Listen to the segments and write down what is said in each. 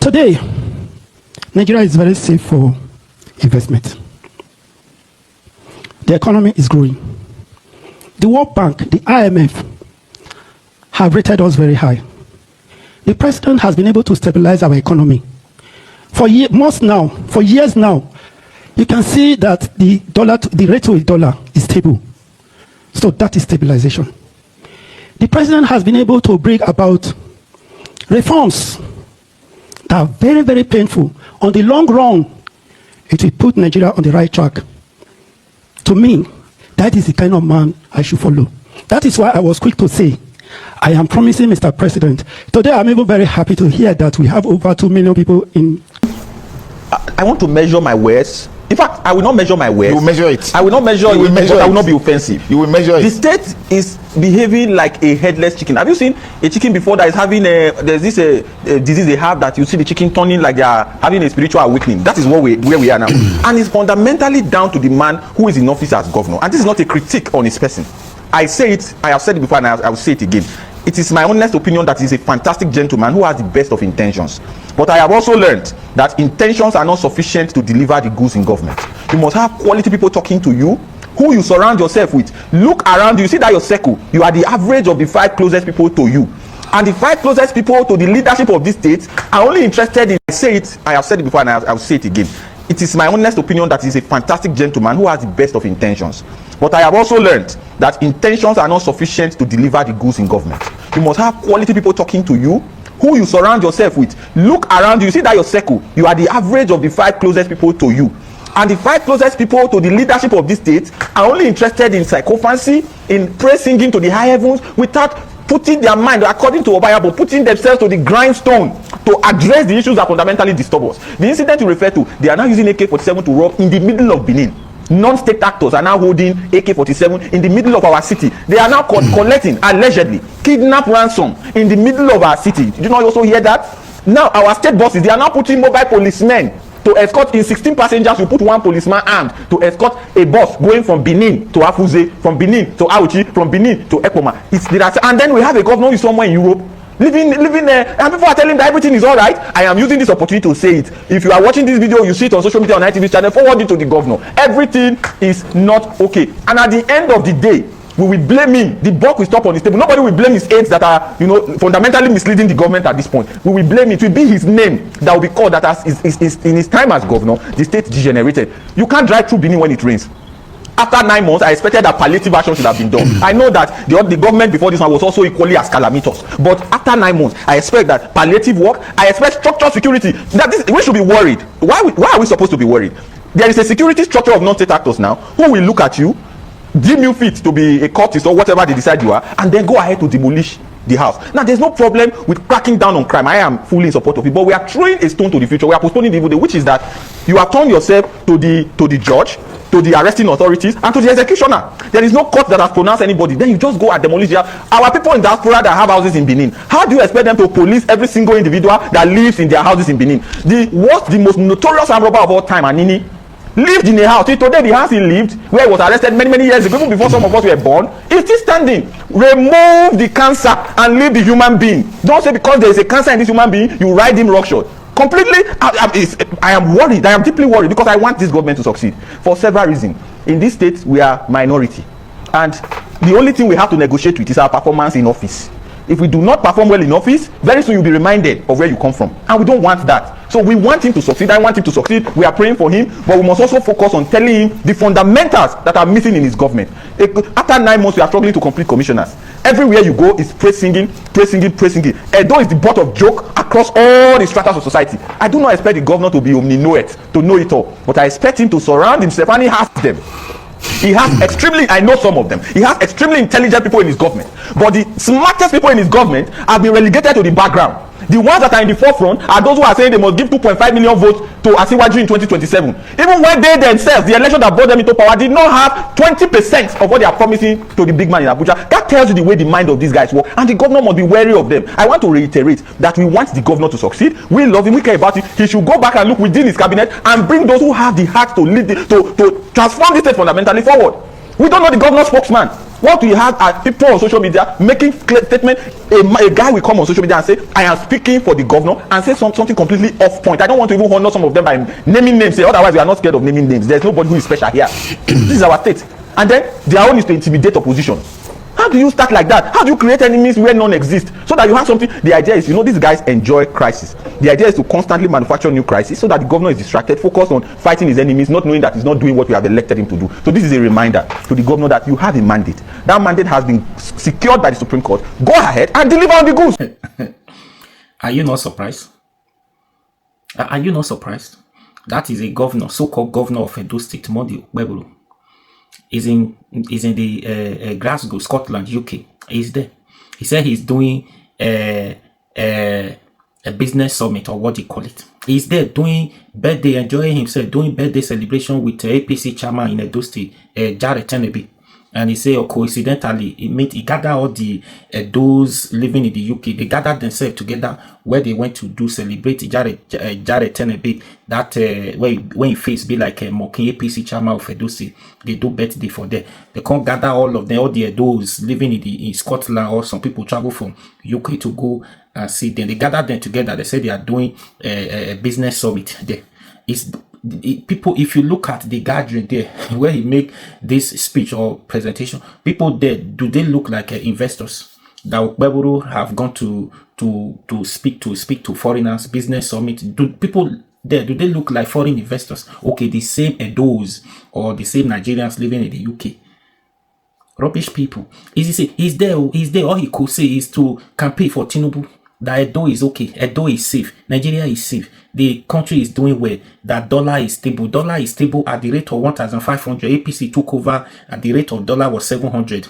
Today, Nigeria is very safe for investment. The economy is growing. The World Bank, the IMF, have rated us very high. The president has been able to stabilize our economy. For years now, you can see that the rate of the dollar is stable. So that is stabilization. The president has been able to bring about reforms that are very, very painful. On the long run, it will put Nigeria on the right track. To me, that is the kind of man I should follow. That is why I was quick to say, I am promising Mr. President. Today, I'm even very happy to hear that we have over 2 million people in. I want to measure my words. In fact, I will not measure my words. You will measure it. I will not measure it, but I will not be offensive. You will measure it. The state is behaving like a headless chicken. Have you seen a chicken before that is having there's this disease they have that you see the chicken turning like they are having a spiritual awakening? That is where we are now. And it's fundamentally down to the man who is in office as governor. And this is not a critique on his person. I say it, I have said it before and I will say it again. It is my honest opinion that he is a fantastic gentleman who has the best of intentions. But I have also learned that intentions are not sufficient to deliver the goods in government. You must have quality people talking to you, who you surround yourself with. Look around you, see that your circle, you are the average of the 5 closest people to you. And the 5 closest people to the leadership of this state are only interested in, I have said it before and I will say it again. It is my honest opinion that he is a fantastic gentleman who has the best of intentions. But I have also learned that intentions are not sufficient to deliver the goods in government. You must have quality people talking to you, who you surround yourself with. Look around you, see that your circle, you are the average of the 5 closest people to you. And the 5 closest people to the leadership of this state are only interested in sycophancy, in praise singing to the high heavens, without putting their mind, according to Obayabo, putting themselves to the grindstone to address the issues that fundamentally disturb us. The incident you refer to, they are now using AK-47 to rob in the middle of Benin. Non-state actors are now holding AK-47 in the middle of our city. They are now collecting, allegedly, kidnap ransom in the middle of our city. Did you not also hear that? Now, our state bosses, they are now putting mobile policemen to escort. In 16 passengers, you put 1 policeman armed to escort a bus going from Benin to Afuze, from Benin to Auchi, from Benin to Ekpoma. And then we have a governor who is somewhere in Europe, living there, and people are telling that everything is all right. I am using this opportunity to say it. If you are watching this video, you see it on social media on ITV channel, forward it to the governor. Everything is not okay. And at the end of the day, we will blame him. The buck will stop on his table. Nobody will blame his aides that are, fundamentally misleading the government at this point. We will blame it. It will be his name that will be called that as in his time as governor, the state degenerated. You can't drive through Benin when it rains. After 9 months, I expected that palliative action should have been done. I know that the government before this one was also equally as calamitous. But after 9 months, I expect that palliative work, I expect structural security. We should be worried. Why are we supposed to be worried? There is a security structure of non-state actors now who will look at you, deem you fit to be a cultist or whatever they decide you are, and then go ahead to demolish the house. Now, there's no problem with cracking down on crime. I am fully in support of it, but we are throwing a stone to the future. We are postponing the evil day, which is that you have turned yourself to the judge, to the arresting authorities, and to the executioner. There is no court that has pronounced anybody. Then you just go and demolish the house. Our people in diaspora that have houses in Benin, how do you expect them to police every single individual that lives in their houses in Benin? The most notorious armed robber of all time, Anini, lived in a house. Till today, the house he lived, where he was arrested many years ago, even before some of us were born, is still standing. Remove the cancer and leave the human being. Don't say because there is a cancer in this human being, you ride him roughshod. Completely, I am worried. I am deeply worried because I want this government to succeed for several reasons. In this state, we are minority, and the only thing we have to negotiate with is our performance in office. If we do not perform well in office, very soon you'll be reminded of where you come from, and we don't want that. So we want him to succeed. I want him to succeed. We are praying for him, but we must also focus on telling him the fundamentals that are missing in his government. After 9 months, we are struggling to complete commissioners. Everywhere you go is praise singing. Edo is the butt of joke across all the strata of society. I do not expect the governor to be omni-know-it, to know it all, but I expect him to surround himself, and he has them. He has I know some of them. He has extremely intelligent people in his government. But the smartest people in his government have been relegated to the background. The ones that are in the forefront are those who are saying they must give 2.5 million votes to Asiwaju in 2027. Even when they themselves, the election that brought them into power, did not have 20% of what they are promising to the big man in Abuja. That tells you the way the mind of these guys work. And the governor must be wary of them. I want to reiterate that we want the governor to succeed. We love him. We care about it. He should go back and look within his cabinet and bring those who have the heart to lead, to transform this state fundamentally forward. We don't know the governor's spokesman. What we have are people on social media making statement. A guy will come on social media and say, I am speaking for the governor, and say something completely off point. I don't want to even honor some of them by naming names. Otherwise, we are not scared of naming names. There's nobody who is special here. This is our state. And then their own is to intimidate opposition. How do you start like that? How do you create enemies where none exist? So that you have something. The idea is, these guys enjoy crisis. The idea is to constantly manufacture new crisis so that the governor is distracted, focused on fighting his enemies, not knowing that he's not doing what we have elected him to do. So this is a reminder to the governor that you have a mandate. That mandate has been secured by the Supreme Court. Go ahead and deliver on the goods. Are you not surprised? Are you not surprised? That is a governor, so-called governor of Edo State, Modi Webulu. Is in the Glasgow, Scotland, UK. He's there. He said he's doing a business summit, or what do you call it. He's there doing birthday, enjoying himself, doing birthday celebration with APC chairman in Edo State, Jared Tenebi. And he said, coincidentally, he gathered all the those living in the UK. They gathered themselves together where they went to do celebrate Jared Tenebi. That when he face be like a mocking APC chairman of Edo State. They do birthday for them. They can't gather all of them, all the those living in Scotland, or some people travel from UK to go and see them. They gathered them together. They said they are doing a business summit there. People, if you look at the gathering there where he make this speech or presentation, people there, do they look like investors that Weburu have gone to speak to foreigners, business summit? Do people there, do they look like foreign investors? Okay, the same Edos or the same Nigerians living in the UK. Rubbish people. He's there. All he could say is to campaign for Tinubu. That Edo is okay. Edo is safe. Nigeria is safe. The country is doing well. That dollar is stable. Dollar is stable at the rate of 1,500. APC took over at the rate of dollar was 700.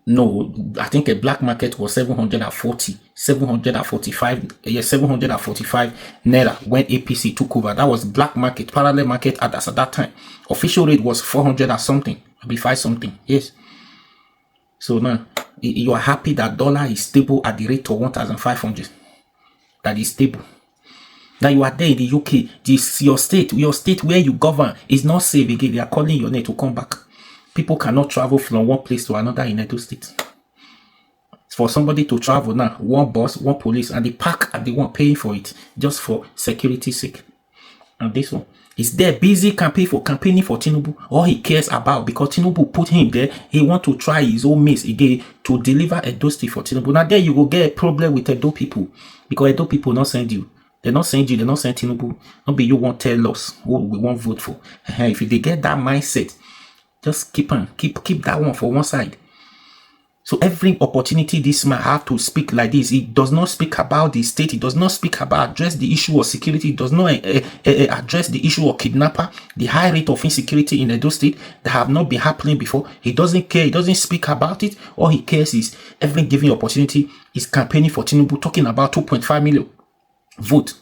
No, I think a black market was 740, 745. Yes, 745 naira when APC took over. That was black market, parallel market at that time. Official rate was 400 or something. Maybe 5 something. Yes. So now you are happy that dollar is stable at the rate of 1,500. That is stable. Now you are there in the UK. This your state where you govern is not safe again. They are calling your name to come back. People cannot travel from one place to another in Edo State. For somebody to travel now, one bus, one police, and they park at the one paying for it just for security sake. And this one is there busy campaigning for Tinubu. All he cares about, because Tinubu put him there, he want to try his own means again to deliver Edo State for Tinubu. Now there you will get a problem with Edo people, because Edo people not send you. They not send you. They not send Tinubu. Not be you won't tell us who we won't vote for. If they get that mindset, just keep that one for one side. So every opportunity this man have to speak like this, it does not speak about the state. It does not speak about address the issue of security. It does not address the issue of kidnapper, the high rate of insecurity in Edo State that have not been happening before. He doesn't care. He doesn't speak about it. All he cares is every given opportunity is campaigning for Tinubu, talking about 2.5 million vote.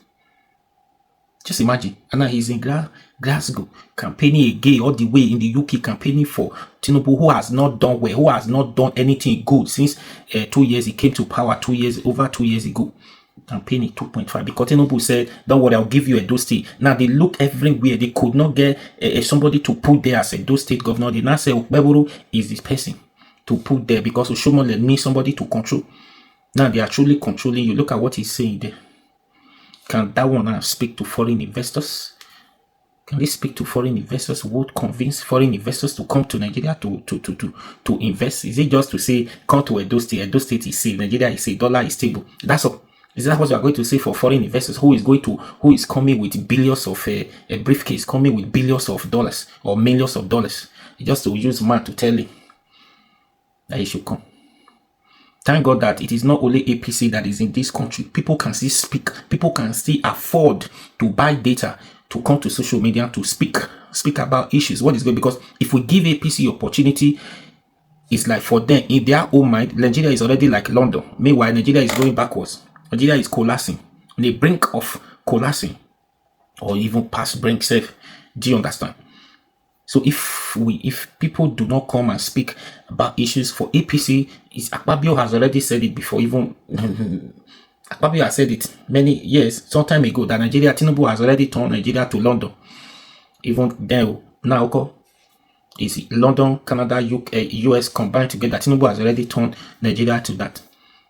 Just imagine. And now he's in Glasgow campaigning again all the way in the UK, campaigning for Tinubu, who has not done well, who has not done anything good since 2 years he came to power, over 2 years ago. Campaigning 2.5 because Tinubu said, don't worry, I'll give you Edo State. Now they look everywhere. They could not get somebody to put there as Edo State governor. They now say Okpebholo is this person to put there because Oshomole means somebody to control. Now they are truly controlling you. Look at what he's saying there. Can that one now speak to foreign investors? Can they speak to foreign investors? Would convince foreign investors to come to Nigeria to invest? Is it just to say, come to Edo State? Edo State is safe. Nigeria is safe. Dollar is stable. That's all. Is that what you are going to say for foreign investors? Who is coming with billions of a briefcase, coming with billions of dollars or millions of dollars, just to use man to tell him that he should come? Thank God that it is not only APC that is in this country. People can still speak. People can still afford to buy data to come to social media to speak about issues. What is good? Because if we give APC opportunity, it's like for them, in their own mind, Nigeria is already like London. Meanwhile, Nigeria is going backwards. Nigeria is collapsing. On the brink of collapsing. Or even past brink safe. Do you understand? So if people do not come and speak about issues for APC, Akpabio has already said it before. Even Akpabio has said it many years, some time ago, that Nigeria, Tinubu has already turned Nigeria to London. Even then, now, is London, Canada, UK, US combined together. Tinubu has already turned Nigeria to that.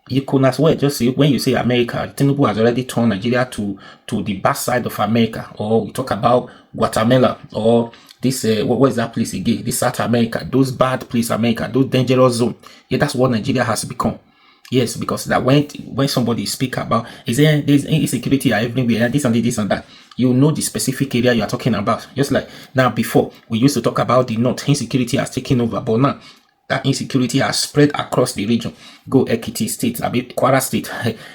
You could as well just say, when you say America, Tinubu has already turned Nigeria to the back side of America. Or we talk about Guatemala, or this what is that place again? This South America, those bad place America, those dangerous zone. Yeah, that's what Nigeria has become. Yes, because that when somebody speak about there's insecurity everywhere, this and that, you know the specific area you are talking about. Just like now, before we used to talk about the north, insecurity has taken over, but now that insecurity has spread across the region. Go Ekiti State, I mean Kwara State,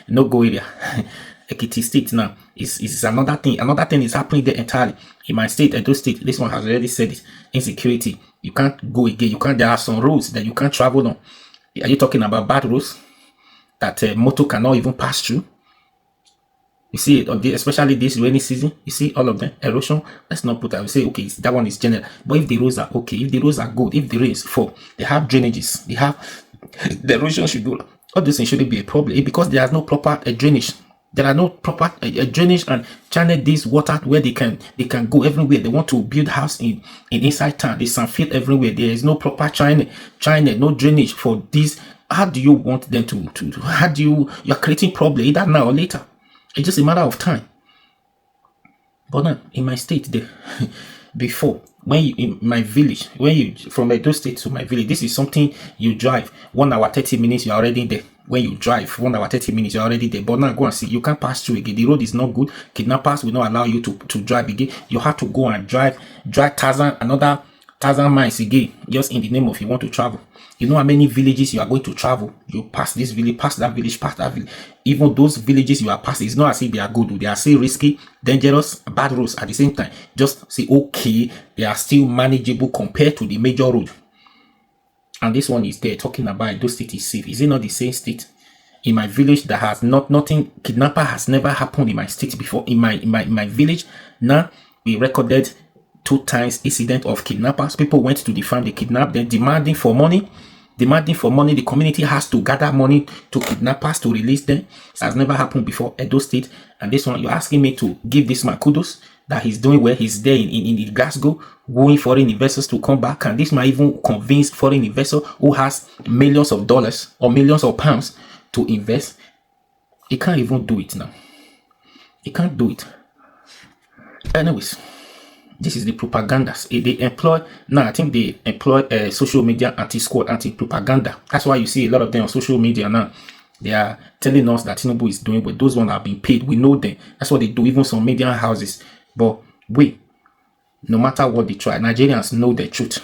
no go area. Ekiti State now is another thing. Another thing is happening there entirely. In my state, Edo State, this one has already said it. Insecurity, you can't go again. You can't. There are some roads that you can't travel on. Are you talking about bad roads that motor cannot even pass through? You see it, especially this rainy season. You see all of them, erosion. Let's not put that. We say, okay, that one is general. But if the roads are okay, if the roads are good, if the rains fall, they have drainages, they have the erosion should go. All these things shouldn't be a problem because there is no proper drainage. There are no proper drainage and channel this water where they can go everywhere. They want to build house in inside town. There's some field everywhere. There is no proper channel, no drainage for this. How do you want them to how do you're creating problem either now or later? It's just a matter of time. But now in my state there, before, when you in my village, when you from Edo State to my village, this is something you drive 1 hour 30 minutes, you're already there. When you drive 1 hour 30 minutes, you're already there. But now go and see, you can't pass through again. The road is not good. Kidnappers will not allow you to drive again. You have to go and drive another 1,000 miles again, just in the name of you want to travel. You know how many villages you are going to travel? You pass this village, pass that village, pass that village. Even those villages you are passing, it's not as if they are good. They are still risky, dangerous, bad roads at the same time. Just say, okay, they are still manageable compared to the major road. And this one is there talking about those state is safe. Is it not the same state? In my village, that has nothing, kidnapper has never happened in my state before. In my village, now we recorded 2 times incident of kidnappers. People went to the farm, they kidnapped them, demanding for money. The community has to gather money to kidnappers to release them. It has never happened before, Edo State. And this one, you're asking me to give this man kudos that he's doing well. He's there in Glasgow, wooing foreign investors to come back. And this might even convince foreign investor who has millions of dollars or millions of pounds to invest. He can't even do it now. He can't do it. Anyways, this is the propagandas they employ now. I think they employ social media anti-squad, anti-propaganda. That's why you see a lot of them on social media now. They are telling us that Tinubu is doing, but those ones are being paid. We know them. That's what they do. Even some media houses. But wait, no matter what they try, Nigerians know the truth.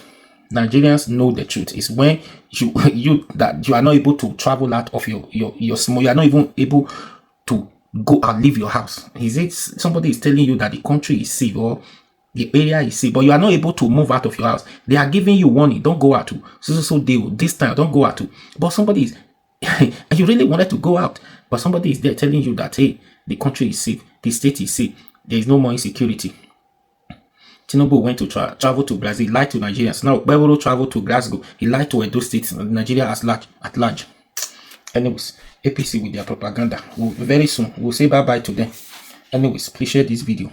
Nigerians know the truth. It's when you are not able to travel out of your small. You are not even able to go and leave your house. Is it somebody is telling you that the country is safe or the area is safe, but you are not able to move out of your house? They are giving you warning. Don't go out to so deal this time. Don't go out to. But somebody is and you really wanted to go out, but somebody is there telling you that, hey, the country is safe, the state is safe, there is no more insecurity. Tinubu went to travel to Brazil, lied to Nigerians. Now Beboro traveled to Glasgow, he lied to Edo State, Nigeria at large. Anyways, APC with their propaganda. Very soon we'll say bye bye to them. Anyways, please share this video.